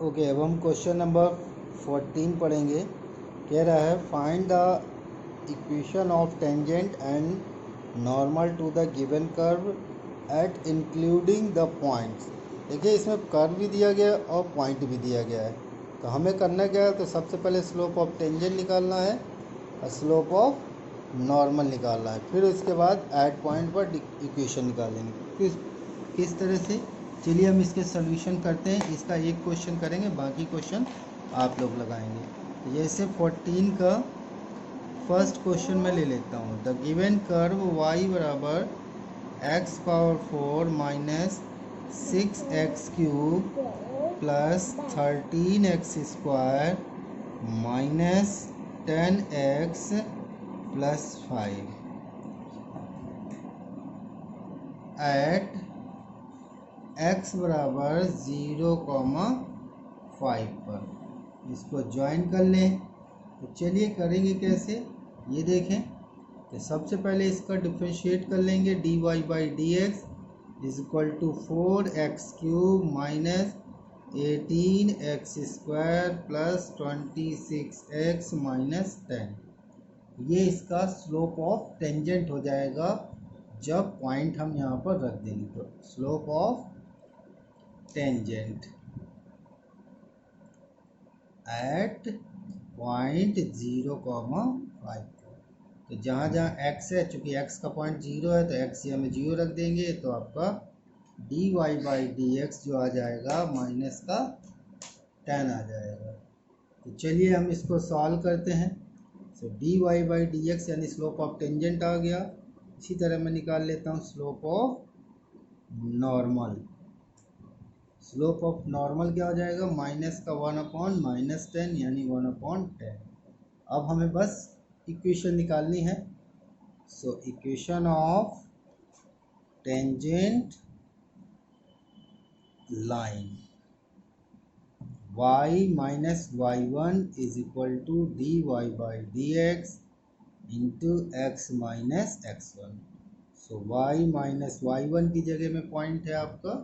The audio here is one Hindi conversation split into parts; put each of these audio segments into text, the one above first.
ओके, अब हम क्वेश्चन नंबर 14 पढ़ेंगे। कह रहा है find the equation of tangent and normal to the given curve at including the points. देखिए, इसमें कर्व भी दिया गया है और पॉइंट भी दिया गया है। तो हमें करना क्या है, तो सबसे पहले स्लोप ऑफ टेंजेंट निकालना है और स्लोप ऑफ नॉर्मल निकालना है। फिर उसके बाद एट पॉइंट पर इक्वेशन निकालेंगे। किस तरह से, चलिए हम इसके सॉल्यूशन करते हैं। इसका एक क्वेश्चन करेंगे, बाकी क्वेश्चन आप लोग लगाएंगे। जैसे 14 का फर्स्ट क्वेश्चन मैं ले लेता हूँ। द गिवन कर्व y बराबर x power 4 minus 6x cube plus 13x square minus 10x plus 5 at x बराबर 0,5 पर इसको ज्वाइन कर लें। तो चलिए करेंगे कैसे, ये देखें। तो सबसे पहले इसका डिफ्रेंशिएट कर लेंगे। dy by d x is equal to 4x cube minus 18x square plus 26x minus 10। ये इसका स्लोप ऑफ टेंजेंट हो जाएगा जब पॉइंट हम यहाँ पर रख देंगे। तो slope of tangent at point 0,5। तो जहाँ जहाँ x है, चूँकि x का पॉइंट 0 है तो x हम 0 रख देंगे। तो आपका dy बाई डी एक्स जो आ जाएगा माइनस का 10 आ जाएगा। तो चलिए हम इसको सॉल्व करते हैं। सो dy बाई डी एक्स यानी स्लोप ऑफ टेंजेंट आ गया। इसी तरह मैं निकाल लेता हूँ slope of normal. Slope of normal क्या हो जाएगा, माइनस का 1/-10 यानी 1/10। अब हमें बस इक्वेशन निकालनी है। So equation of tangent line y minus y1 is equal to dy by d x into x minus x1। So y minus y1 की जगह में पॉइंट है आपका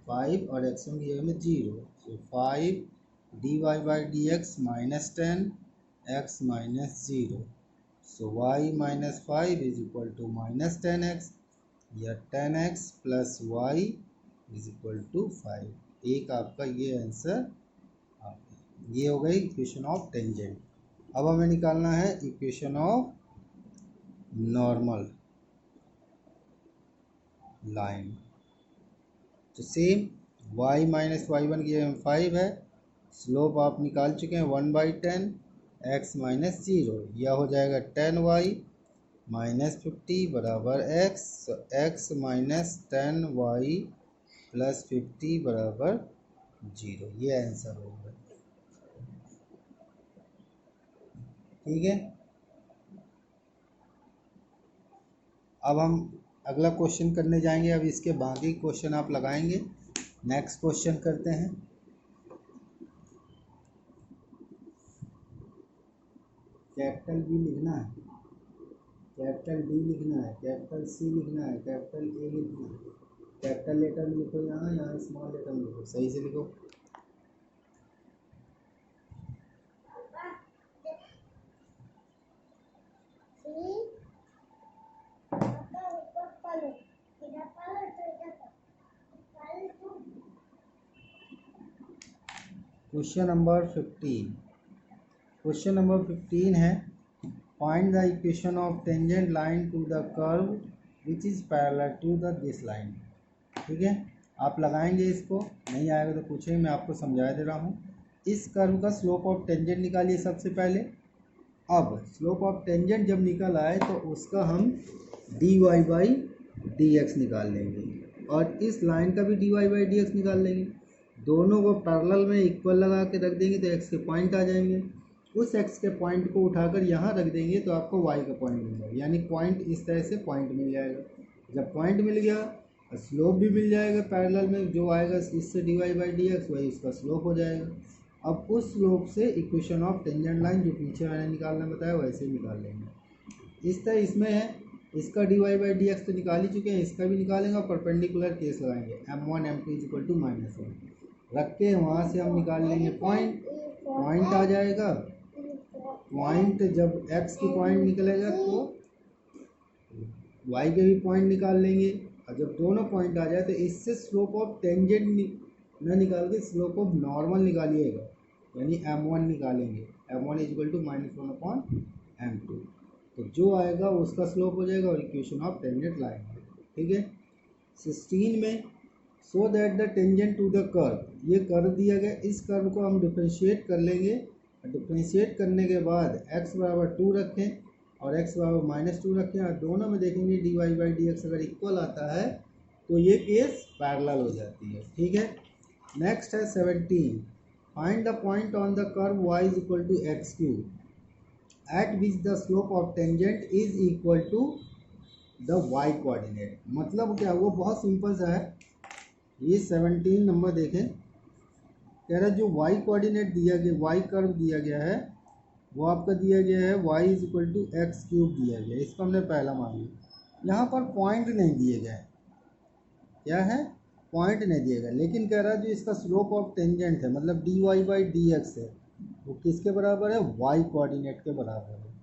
5 और x1 की जगह में 0। So 5 dy by d x minus 10 x minus 0। So y minus 5 is equal to minus 10x या 10x plus y is equal to 5। एक आपका ये आंसर, ये हो गई इक्वेशन ऑफ टेंजेंट। अब हमें निकालना है इक्वेशन ऑफ नॉर्मल लाइन। तो सेम y माइनस y1 की जगह 5 है। स्लोप आप निकाल चुके हैं 1/10 x माइनस 0, यह हो जाएगा 10y माइनस 50 बराबर x। x minus 10y plus 50 बराबर 0। ये आंसर होगा। ठीक है, अब हम अगला क्वेश्चन करने जाएंगे। अब इसके बाकी क्वेश्चन आप लगाएंगे। नेक्स्ट क्वेश्चन करते हैं। कैपिटल बी लिखना है, कैपिटल डी लिखना है, कैपिटल सी लिखना है, कैपिटल ए लिखना है। कैपिटल लेटर में लिखो, यहाँ स्मॉल लेटर में लिखो, सही से लिखो। Question number 15। क्वेश्चन नंबर 15 है find the equation of tangent line to the curve which is parallel to the this line. ठीक है, आप लगाएंगे इसको, नहीं आएगा तो पूछेंगे, मैं आपको समझा दे रहा हूँ। इस कर्व का स्लोप ऑफ टेंजेंट निकालिए सबसे पहले। अब स्लोप ऑफ टेंजेंट जब निकल आए तो उसका हम dy बाई डी एक्स निकाल लेंगे और इस लाइन का भी dy बाई डी एक्स निकाल लेंगे। दोनों को पैरेलल में इक्वल लगा के रख देंगे तो x के पॉइंट आ जाएंगे। उस x के पॉइंट को उठाकर यहाँ रख देंगे तो आपको y का पॉइंट मिल जाएगा, यानी पॉइंट इस तरह से पॉइंट मिल जाएगा। जब पॉइंट मिल गया, स्लोप भी मिल जाएगा पैरेलल में, जो आएगा इससे dy बाई डी एक्स वही इसका स्लोप हो जाएगा। अब उस स्लोप से इक्वेशन ऑफ टेंजेंट लाइन जो पीछे मैंने निकालना बताया वैसे निकाल लेंगे। इस तरह इसमें है, इसका dy बाई डी एक्स तो निकाल ही चुके हैं, इसका भी निकालेंगे और परपेंडिकुलर केस लगाएंगे। m1 m2 is equal to -1। रख के वहाँ से हम निकाल लेंगे पॉइंट, पॉइंट आ जाएगा। पॉइंट जब x की पॉइंट निकलेगा तो y के भी पॉइंट निकाल लेंगे, और जब दोनों पॉइंट आ जाए तो इससे स्लोप ऑफ टेंजेंट न निकाल के स्लोप ऑफ नॉर्मल निकालिएगा, यानी m1 निकालेंगे। m1 इक्वल टू -1/m2, तो जो आएगा उसका स्लोप हो जाएगा और इक्वेशन ऑफ टेंजेंट लाइन। ठीक है। 16 में so that the tangent to the curve, ये कर्व दिया गया, इस कर्व को हम डिफ्रेंशिएट कर लेंगे। डिफ्रेंशिएट करने के बाद x बराबर 2 रखें और x बराबर -2 रखें, और दोनों में देखेंगे dy/dx अगर इक्वल आता है तो ये केस पैरेलल हो जाती है। ठीक है। नेक्स्ट है 17, find the point on the curve y is equal to x³ at which the slope of tangent is equal to the y coordinate. मतलब क्या, वो बहुत सिंपल सा है। ये 17 नंबर देखें, कह रहा है जो y कोऑर्डिनेट दिया गया, y कर्व दिया गया है वो आपका दिया गया है y is equal to x³ दिया गया है, इसको हमने पहला मान लिया। यहाँ पर पॉइंट नहीं दिए गए, क्या है, पॉइंट नहीं दिया गया, लेकिन कह रहा है जो इसका स्लोप ऑफ टेंजेंट है मतलब dy/dx है वो किसके बराबर है, y कोऑर्डिनेट के बराबर है।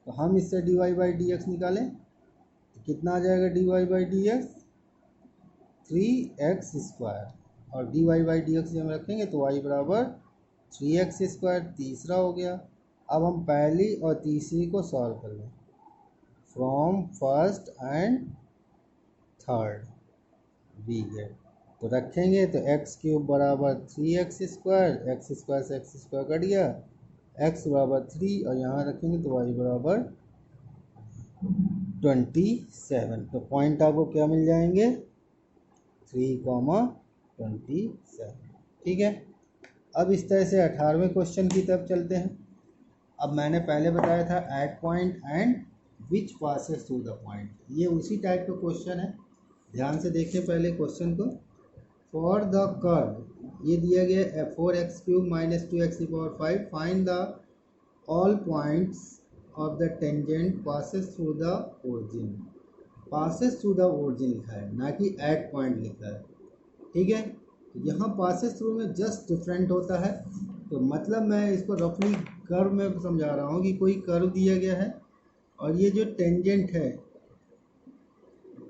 तो हम इससे dy/dx निकालें तो कितना आ जाएगा, dy/dx 3x², और dy/dx जब हम रखेंगे तो y बराबर 3x², तीसरा हो गया। अब हम पहली और तीसरी को सॉल्व कर लें from first and third we get, तो रखेंगे तो x³ बराबर 3x², x² से x² कट गया, x बराबर 3 और यहाँ रखेंगे तो y बराबर 27। तो पॉइंट आपको क्या मिल जाएंगे, 3,27। ठीक है। अब इस तरह से 18वें क्वेश्चन की तरफ चलते हैं। अब मैंने पहले बताया था at point and which passes through the point, ये उसी टाइप का क्वेश्चन है। ध्यान से देखें पहले क्वेश्चन को। फॉर द कर्व ये दिया गया है 4x³ - 2x⁵, find the all points of the tangent passes through the origin. Passes through the origin लिखा है, ना कि एट पॉइंट लिखा है। ठीक है। तो यहाँ पासेस थ्रू में जस्ट डिफरेंट होता है, तो मतलब मैं इसको रफली कर्व में समझा रहा हूँ कि कोई कर्व दिया गया है और ये जो टेंजेंट है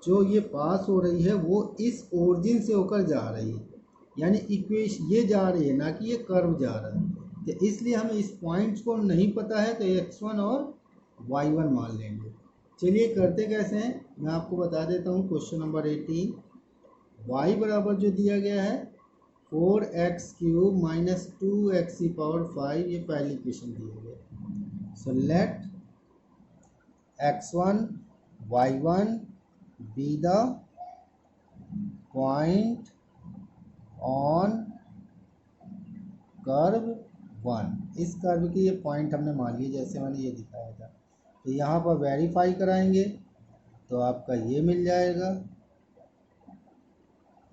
जो ये पास हो रही है वो इस ओरिजिन से होकर जा रही है, यानी इक्वेशन ये जा रही है, ना कि ये कर्व जा रहा है। तो इसलिए हमें इस पॉइंट्स को नहीं पता है तो x1 और y1 मान लेंगे। चलिए करते कैसे हैं मैं आपको बता देता हूँ। क्वेश्चन नंबर 18, y बराबर जो दिया गया है 4x³ - 2x⁵, ये पहली इक्वेशन दी गई है। So let x1 y1 be the point on curve 1। इस कर्व की ये पॉइंट हमने मान ली जैसे मैंने ये दिखाया था। तो यहाँ पर वेरीफाई कराएंगे तो आपका ये मिल जाएगा,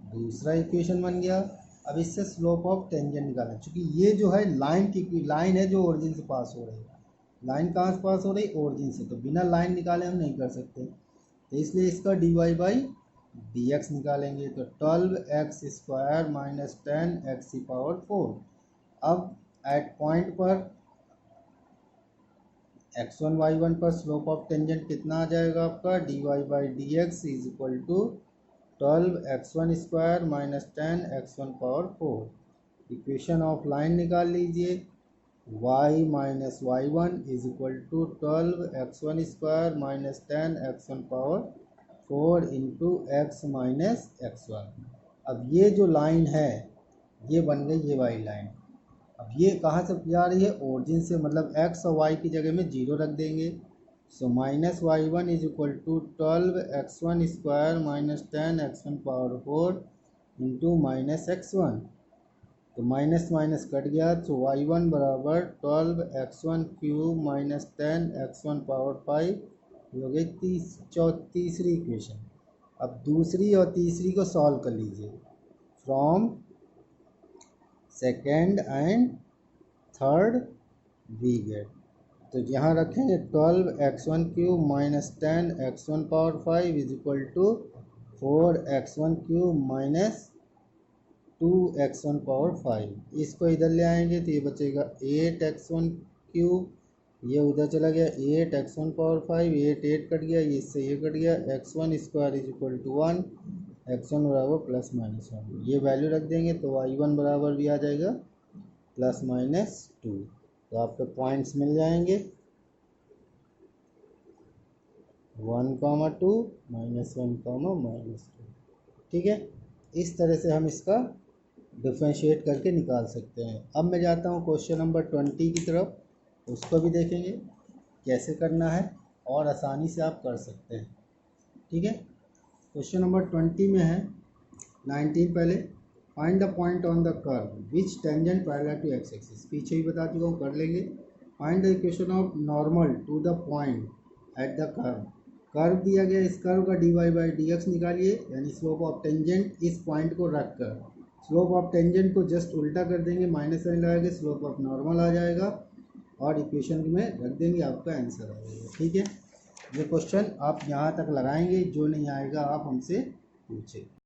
दूसरा इक्वेशन बन गया। अब इससे स्लोप ऑफ टेंजेंट निकालें, क्योंकि ये जो है लाइन है जो ओरिजिन से पास हो रही है। लाइन कहाँ से पास हो रही है, ओरिजिन से, तो बिना लाइन निकाले हम नहीं कर सकते, तो इसलिए इसका dy/dx निकालेंगे। तो 12x² - 10x⁴। अब एट पॉइंट पर x1 y1 पर स्लोप ऑफ टेंजेंट कितना आ जाएगा आपका, dy/dx is equal to 12x1² - 10x⁴। Equation of line निकाल लीजिए, y - y1 is equal to 12x1² - 10x⁴ into x - x1। अब ये जो लाइन है ये बन गई ये वाली लाइन। अब ये कहाँ से जा रही है, ओरिजिन से, मतलब x और y की जगह में 0 रख देंगे। So -y1 is equal to 12x1² - 10x⁴ into -x1। तो माइनस माइनस कट गया, तो y1 बराबर 12x1³ - 10x⁵ हो गई तीसरी इक्वेशन। अब दूसरी और तीसरी को सॉल्व कर लीजिए from second and third we get. तो यहाँ रखेंगे 12x1³ - 10x⁵ is equal to 4x1³ - 2x1 power 5, इसको इधर ले आएंगे तो ये बचेगा 8x1 क्यूब, ये उधर चला गया 8x1 पावर 5, 8 कट गया, ये इससे ये कट गया, x1 square is equal to 1, x1 बराबर प्लस माइनस 1, ये वैल्यू रख देंगे तो y1 बराबर भी आ जाएगा प्लस माइनस 2। तो आपके पॉइंट्स मिल जाएंगे 1, 2 -1, -2। ठीक है, इस तरह से हम इसका डिफ्रेंशिएट करके निकाल सकते हैं। अब मैं जाता हूँ क्वेश्चन नंबर 20 की तरफ, उसको भी देखेंगे कैसे करना है और आसानी से आप कर सकते हैं। ठीक है, क्वेश्चन नंबर 20 में है 19 पहले, find the point on the curve which tangent parallel to x axis, पीछे ही बता चुका हूँ, कर लेंगे। Find the equation of normal to the point at the curve, curve दिया गया, इस कर्व का dy/dx निकालिए, यानी स्लोप ऑफ टेंजेंट इस पॉइंट को रख कर, स्लोप ऑफ टेंजेंट को जस्ट उल्टा कर देंगे, माइनस साइन लगाएंगे, स्लोप ऑफ नॉर्मल आ जाएगा और इक्वेशन में रख देंगे, आपका आंसर आ जाएगा। ठीक है, ये क्वेश्चन आप यहाँ तक लगाएंगे, जो नहीं आएगा आप हमसे पूछें।